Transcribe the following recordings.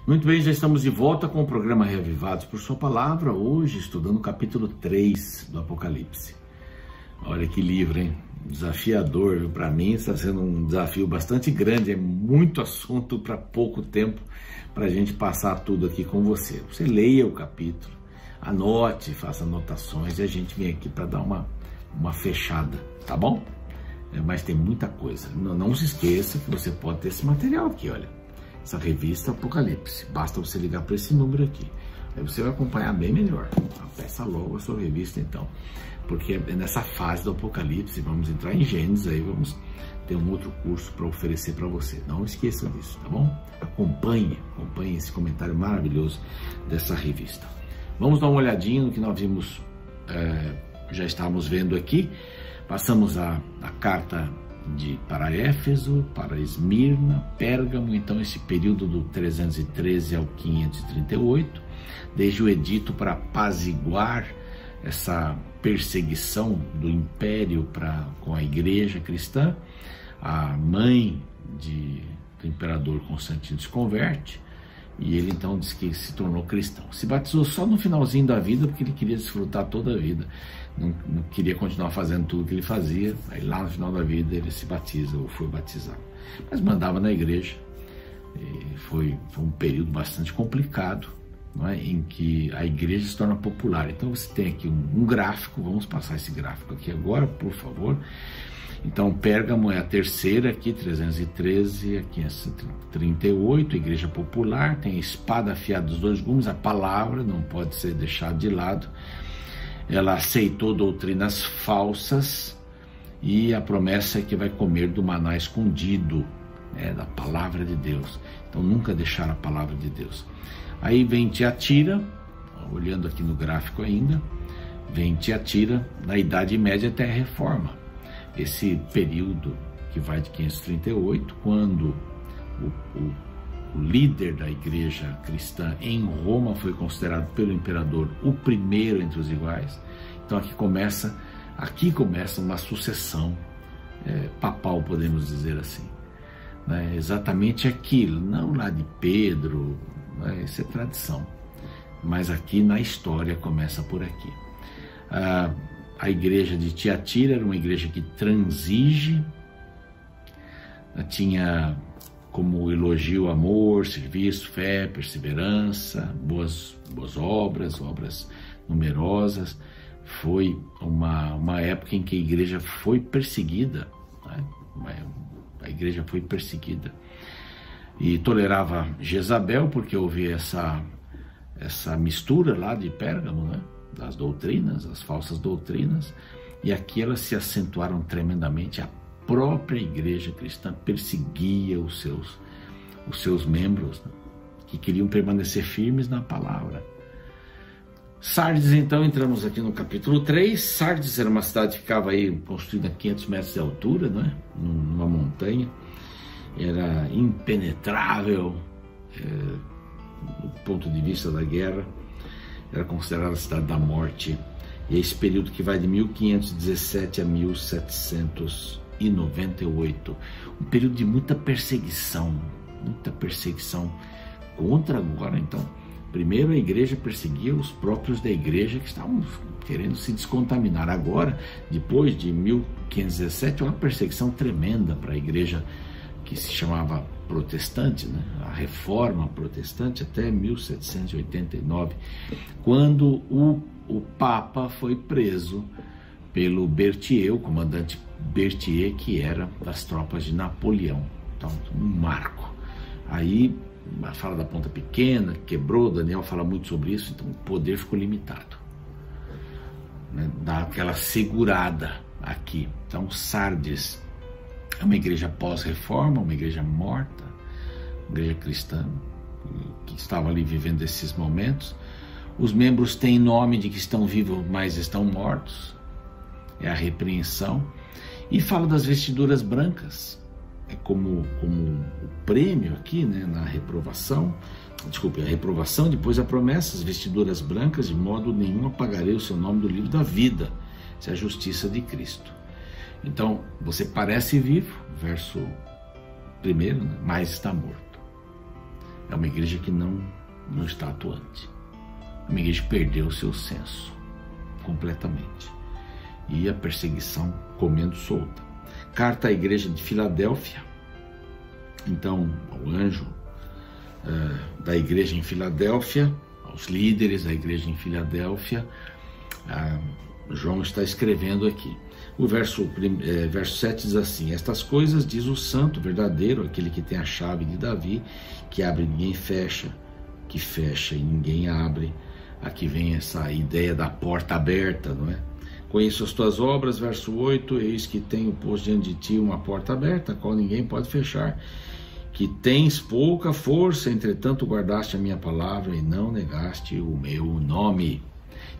Muito bem, já estamos de volta com o programa Reavivados por Sua Palavra, hoje estudando o capítulo 3 do Apocalipse. Olha que livro, hein? Desafiador, viu? Para mim está sendo um desafio bastante grande, é muito assunto para pouco tempo para a gente passar tudo aqui com você. Você leia o capítulo, anote, faça anotações e a gente vem aqui para dar uma fechada, tá bom? Mas tem muita coisa. Não se esqueça que você pode ter esse material aqui, olha. Essa revista Apocalipse, basta você ligar para esse número aqui, aí você vai acompanhar bem melhor. Peça logo a sua revista então, porque é nessa fase do Apocalipse, vamos entrar em Gênesis, aí vamos ter um outro curso para oferecer para você, não esqueça disso, tá bom? Acompanhe esse comentário maravilhoso dessa revista. Vamos dar uma olhadinha no que nós vimos, já estávamos vendo aqui, passamos a carta para Éfeso, para Esmirna, Pérgamo, então esse período do 313 ao 538, desde o edito para apaziguar essa perseguição do império com a igreja cristã. A mãe do imperador Constantino se converte e ele então diz que se tornou cristão. Se batizou só no finalzinho da vida porque ele queria desfrutar toda a vida. Não queria continuar fazendo tudo que ele fazia, aí lá no final da vida ele se batiza ou foi batizado. Mas mandava na igreja, e foi um período bastante complicado, não é? Em que a igreja se torna popular. Então você tem aqui um gráfico, vamos passar esse gráfico aqui agora, por favor. Então Pérgamo é a terceira aqui, 313 a 538, igreja popular, tem a espada afiada dos dois gumes, a palavra não pode ser deixada de lado. Ela aceitou doutrinas falsas e a promessa é que vai comer do maná escondido, da palavra de Deus. Então nunca deixar a palavra de Deus. Aí vem Tiatira, olhando aqui no gráfico ainda, vem Tiatira na Idade Média até a Reforma. Esse período que vai de 538, quando o líder da igreja cristã em Roma foi considerado pelo imperador o primeiro entre os iguais. Então aqui começa uma sucessão papal, podemos dizer assim, né? Exatamente aquilo, não lá de Pedro, né? Isso é tradição, mas aqui na história começa por aqui. A igreja de Tiatira era uma igreja que transige, tinha como elogio amor, serviço, fé, perseverança, boas obras numerosas. Foi uma época em que a igreja foi perseguida, né? A igreja foi perseguida e tolerava Jezabel, porque houve essa mistura lá de Pérgamo, né? Das doutrinas, as falsas doutrinas, e aqui elas se acentuaram tremendamente. A própria igreja cristã perseguia os seus membros, né, que queriam permanecer firmes na palavra. Sardes, então, entramos aqui no capítulo 3. Sardes era uma cidade que ficava aí construída a 500 metros de altura, né, numa montanha. Era impenetrável do ponto de vista da guerra. Era considerada a cidade da morte. E é esse período que vai de 1517 a 1798, um período de muita perseguição contra agora. Então, primeiro a igreja perseguia os próprios da igreja que estavam querendo se descontaminar. Agora, depois de 1517, uma perseguição tremenda para a igreja que se chamava protestante, né? A reforma protestante, até 1789, quando o Papa foi preso pelo Berthier, o comandante Berthier, que era das tropas de Napoleão. Então, um marco. Aí, fala da Ponta Pequena, quebrou, Daniel fala muito sobre isso, então o poder ficou limitado, né? Dá aquela segurada aqui. Então, Sardes é uma igreja pós-reforma, uma igreja morta, uma igreja cristã, que estava ali vivendo esses momentos. Os membros têm nome de que estão vivos, mas estão mortos. É a repreensão. E fala das vestiduras brancas, como o prêmio aqui, né, na reprovação. Desculpe, a reprovação, depois a promessa, as vestiduras brancas, de modo nenhum apagarei o seu nome do livro da vida. Isso é a justiça de Cristo. Então, você parece vivo, verso 1, né, mas está morto. É uma igreja que não está atuante. É uma igreja que perdeu o seu senso completamente. E a perseguição comendo solta. Carta à igreja de Filadélfia. Então, o anjo da igreja em Filadélfia, aos líderes da igreja em Filadélfia, João está escrevendo aqui. O verso 7 diz assim: estas coisas diz o santo verdadeiro, aquele que tem a chave de Davi, que abre e ninguém fecha, que fecha e ninguém abre. Aqui vem essa ideia da porta aberta, não é? Conheço as tuas obras, verso 8, eis que tenho posto diante de ti uma porta aberta, a qual ninguém pode fechar, que tens pouca força, entretanto guardaste a minha palavra e não negaste o meu nome.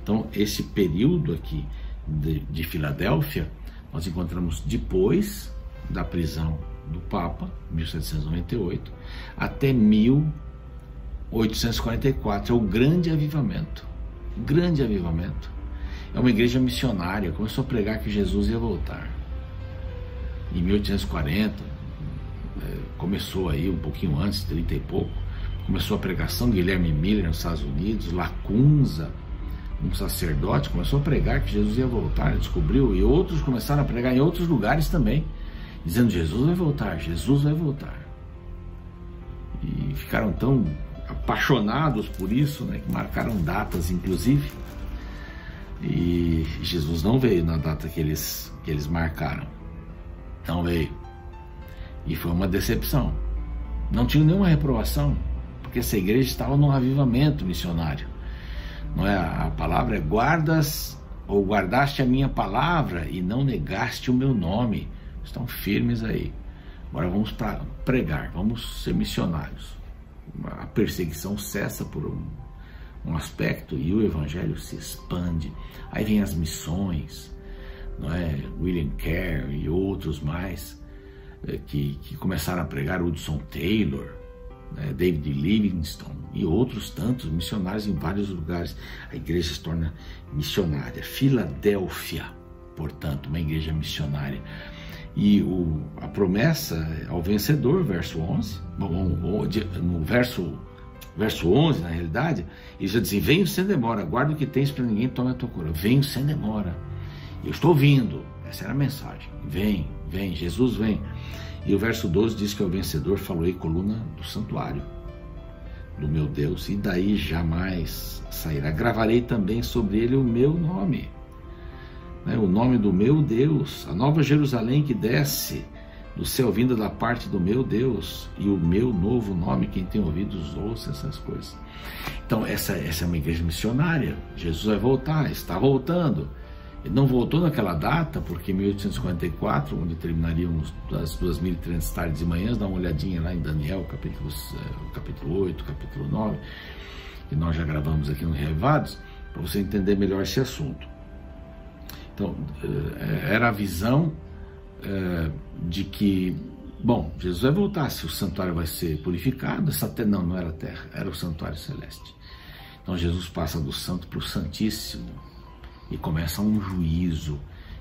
Então, esse período aqui de Filadélfia, nós encontramos depois da prisão do Papa, 1798, até 1844, é o grande avivamento. Grande avivamento. É uma igreja missionária, começou a pregar que Jesus ia voltar. Em 1840, começou aí um pouquinho antes, 30 e pouco, começou a pregação, Guilherme Miller nos Estados Unidos, Lacunza, um sacerdote, começou a pregar que Jesus ia voltar, descobriu, e outros começaram a pregar em outros lugares também, dizendo: Jesus vai voltar, Jesus vai voltar. E ficaram tão apaixonados por isso, né, que marcaram datas, inclusive, e Jesus não veio na data que eles marcaram, não veio, e foi uma decepção. Não tinha nenhuma reprovação, porque essa igreja estava num avivamento missionário. Não é? A palavra é guardaste a minha palavra e não negaste o meu nome. Estão firmes aí. Agora vamos pregar, vamos ser missionários. A perseguição cessa por um aspecto e o evangelho se expande. Aí vem as missões, não é? William Carey e outros mais que começaram a pregar, Hudson Taylor, David Livingstone e outros tantos missionários em vários lugares. A igreja se torna missionária. Filadélfia, portanto, uma igreja missionária. E a promessa ao vencedor, verso 11, no verso 11, na realidade, ele já diz: venho sem demora, guarda o que tens para ninguém tome a tua cura. Venho sem demora, eu estou vindo. Essa era a mensagem: vem, vem, Jesus vem. E o verso 12 diz que ao vencedor falei coluna do santuário do meu Deus, e daí jamais sairá. Gravarei também sobre ele o meu nome, o nome do meu Deus, a nova Jerusalém que desce do céu vinda da parte do meu Deus, e o meu novo nome. Quem tem ouvidos ouça essas coisas. Então essa é uma igreja missionária. Jesus vai voltar, está voltando. Ele não voltou naquela data, porque em 1854, onde terminariam as 2.300 tardes e manhãs, dá uma olhadinha lá em Daniel, capítulo 8, capítulo 9, que nós já gravamos aqui no Revivados, para você entender melhor esse assunto. Então, era a visão de que, bom, Jesus vai voltar, se o santuário vai ser purificado, não era a terra, era o santuário celeste. Então Jesus passa do santo para o santíssimo, e começa um juízo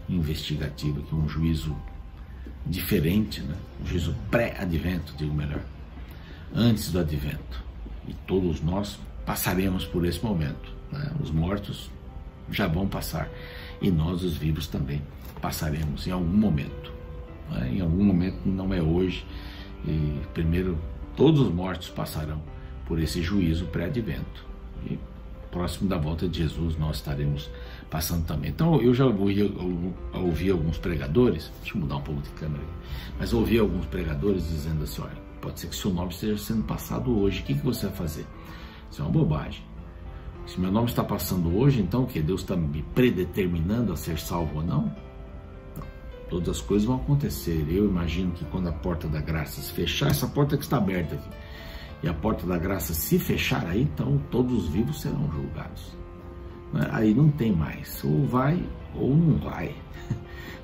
investigativo, que é um juízo diferente, né? Um juízo pré-advento, digo melhor, antes do advento. E todos nós passaremos por esse momento, né? Os mortos já vão passar, e nós, os vivos, também passaremos em algum momento, né? Em algum momento, não é hoje, e primeiro todos os mortos passarão por esse juízo pré-advento, e próximo da volta de Jesus nós estaremos passando também. Então eu já ouvi alguns pregadores, deixa eu mudar um pouco de câmera aqui, mas ouvi alguns pregadores dizendo assim: olha, pode ser que seu nome esteja sendo passado hoje, o que você vai fazer? Isso é uma bobagem. Se meu nome está passando hoje, então o que? Deus está me predeterminando a ser salvo ou não? Não. Todas as coisas vão acontecer. Eu imagino que quando a porta da graça se fechar, essa porta que está aberta aqui, e a porta da graça se fechar aí, então todos os vivos serão julgados. Aí não tem mais, ou vai ou não vai,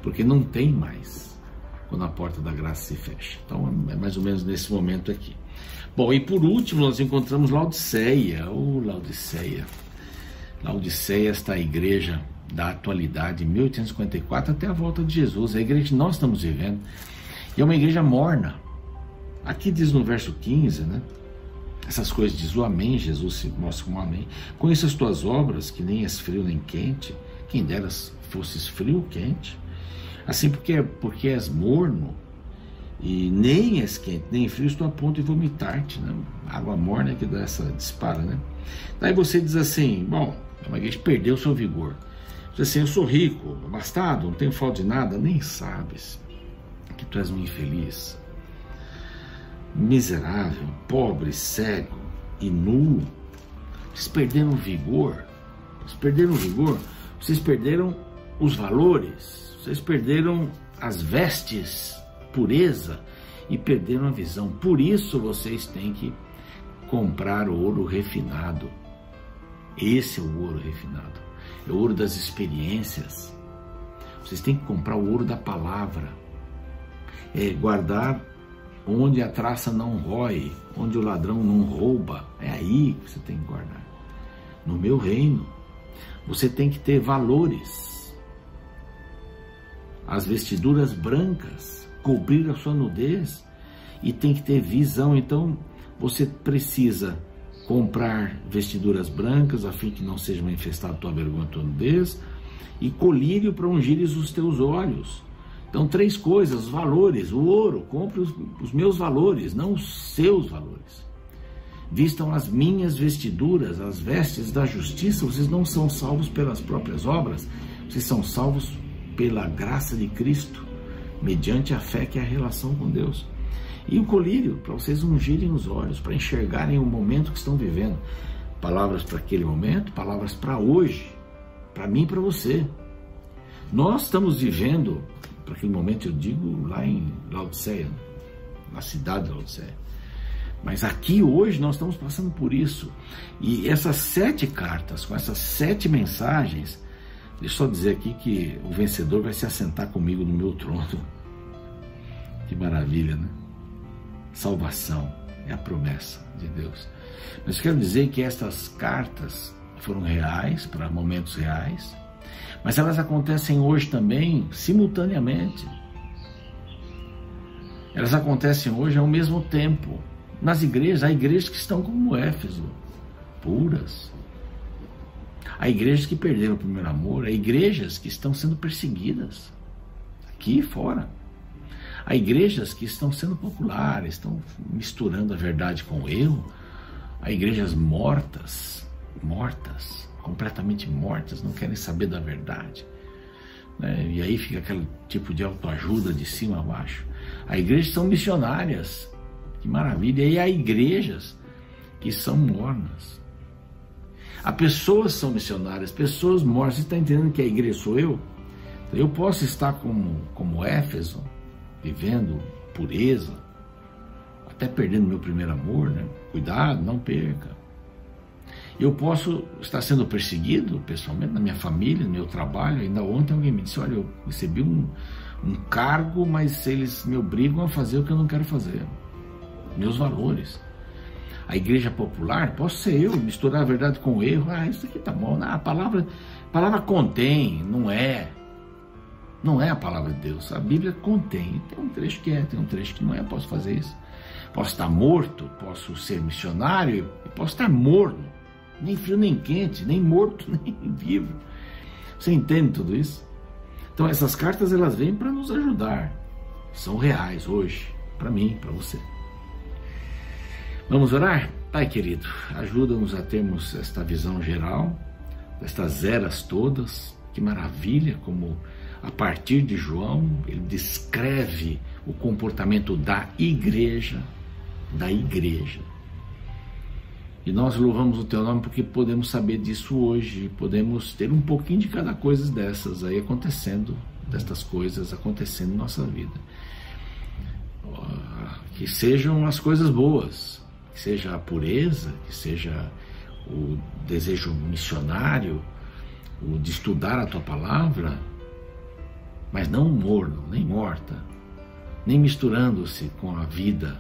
porque não tem mais quando a porta da graça se fecha. Então é mais ou menos nesse momento aqui. Bom, e por último nós encontramos Laodiceia. Laodiceia, esta igreja da atualidade, 1854 até a volta de Jesus, a igreja que nós estamos vivendo, e é uma igreja morna. Aqui diz no verso 15, né? Essas coisas diz o amém, Jesus se mostra como amém. Conheça as tuas obras, que nem és frio nem quente, quem deras fosses frio ou quente. Assim porque és morno, e nem és quente, nem frio, estou a ponto de vomitar-te, né? Água morna que dá essa dispara, né? Daí você diz assim, bom, a igreja perdeu o seu vigor. Diz assim, eu sou rico, abastado, não tenho falta de nada, nem sabes que tu és um infeliz, miserável, pobre, cego e nu. Vocês perderam o vigor, vocês perderam os valores, vocês perderam as vestes, pureza, e perderam a visão. Por isso vocês têm que comprar ouro refinado. Esse é o ouro refinado, é o ouro das experiências. Vocês têm que comprar o ouro da palavra, guardar onde a traça não rói, onde o ladrão não rouba. É aí que você tem que guardar. No meu reino, você tem que ter valores, as vestiduras brancas, cobrir a sua nudez, e tem que ter visão. Então você precisa comprar vestiduras brancas, a fim que não seja manifestada a tua vergonha, a tua nudez, e colírio para ungires os teus olhos. Então, 3 coisas: os valores, o ouro, compre os meus valores, não os seus valores. Vistam as minhas vestiduras, as vestes da justiça. Vocês não são salvos pelas próprias obras, vocês são salvos pela graça de Cristo, mediante a fé, que é a relação com Deus. E o colírio, para vocês ungirem os olhos, para enxergarem o momento que estão vivendo. Palavras para aquele momento, palavras para hoje, para mim e para você. Nós estamos vivendo, para aquele momento eu digo, lá em Laodiceia, na cidade de Laodiceia. Mas aqui hoje nós estamos passando por isso. E essas 7 cartas, com essas 7 mensagens, deixa eu só dizer aqui que o vencedor vai se assentar comigo no meu trono. Que maravilha, né? Salvação é a promessa de Deus. Mas quero dizer que estas cartas foram reais, para momentos reais, mas elas acontecem hoje também, simultaneamente. Elas acontecem hoje ao mesmo tempo. Nas igrejas, há igrejas que estão como Éfeso, puras. Há igrejas que perderam o primeiro amor, há igrejas que estão sendo perseguidas, aqui e fora. Há igrejas que estão sendo populares, estão misturando a verdade com o erro. Há igrejas mortas, completamente mortas, não querem saber da verdade, né? E aí fica aquele tipo de autoajuda de cima a baixo. Há igrejas que são missionárias, que maravilha. E há igrejas que são mornas. Há pessoas que são missionárias, pessoas mortas. Você está entendendo que a igreja sou eu? Eu posso estar como Éfeso, vivendo pureza, até perdendo meu primeiro amor, né? Cuidado, não perca. Eu posso estar sendo perseguido pessoalmente, na minha família, no meu trabalho. Ainda ontem alguém me disse, olha, eu recebi um cargo, mas eles me obrigam a fazer o que eu não quero fazer. Meus valores. A igreja popular, posso ser eu, misturar a verdade com o erro. Isso aqui tá bom. Não, a palavra contém, não é a palavra de Deus. A Bíblia contém. Tem um trecho que é, tem um trecho que não é. Posso fazer isso. Posso estar morto, posso ser missionário, posso estar morno. Nem frio, nem quente, nem morto, nem vivo. Você entende tudo isso? Então essas cartas, elas vêm para nos ajudar. São reais hoje, para mim, para você. Vamos orar? Pai querido, ajuda-nos a termos esta visão geral, destas eras todas. Que maravilha como a partir de João ele descreve o comportamento da igreja. E nós louvamos o teu nome porque podemos saber disso hoje, podemos ter um pouquinho de cada coisa dessas aí acontecendo, destas coisas acontecendo em nossa vida. Que sejam as coisas boas, que seja a pureza, que seja o desejo missionário, o de estudar a tua palavra, mas não morno, nem morta, nem misturando-se com a vida,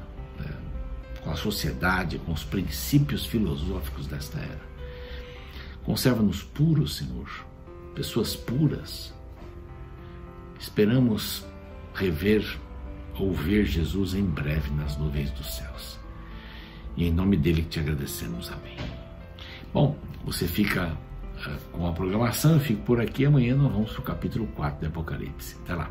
com a sociedade, com os princípios filosóficos desta era. Conserva-nos puros, Senhor, pessoas puras. Esperamos ouvir Jesus em breve nas nuvens dos céus. E é em nome dele que te agradecemos. Amém. Bom, você fica com a programação, eu fico por aqui. Amanhã nós vamos para o capítulo 4 do Apocalipse. Até lá.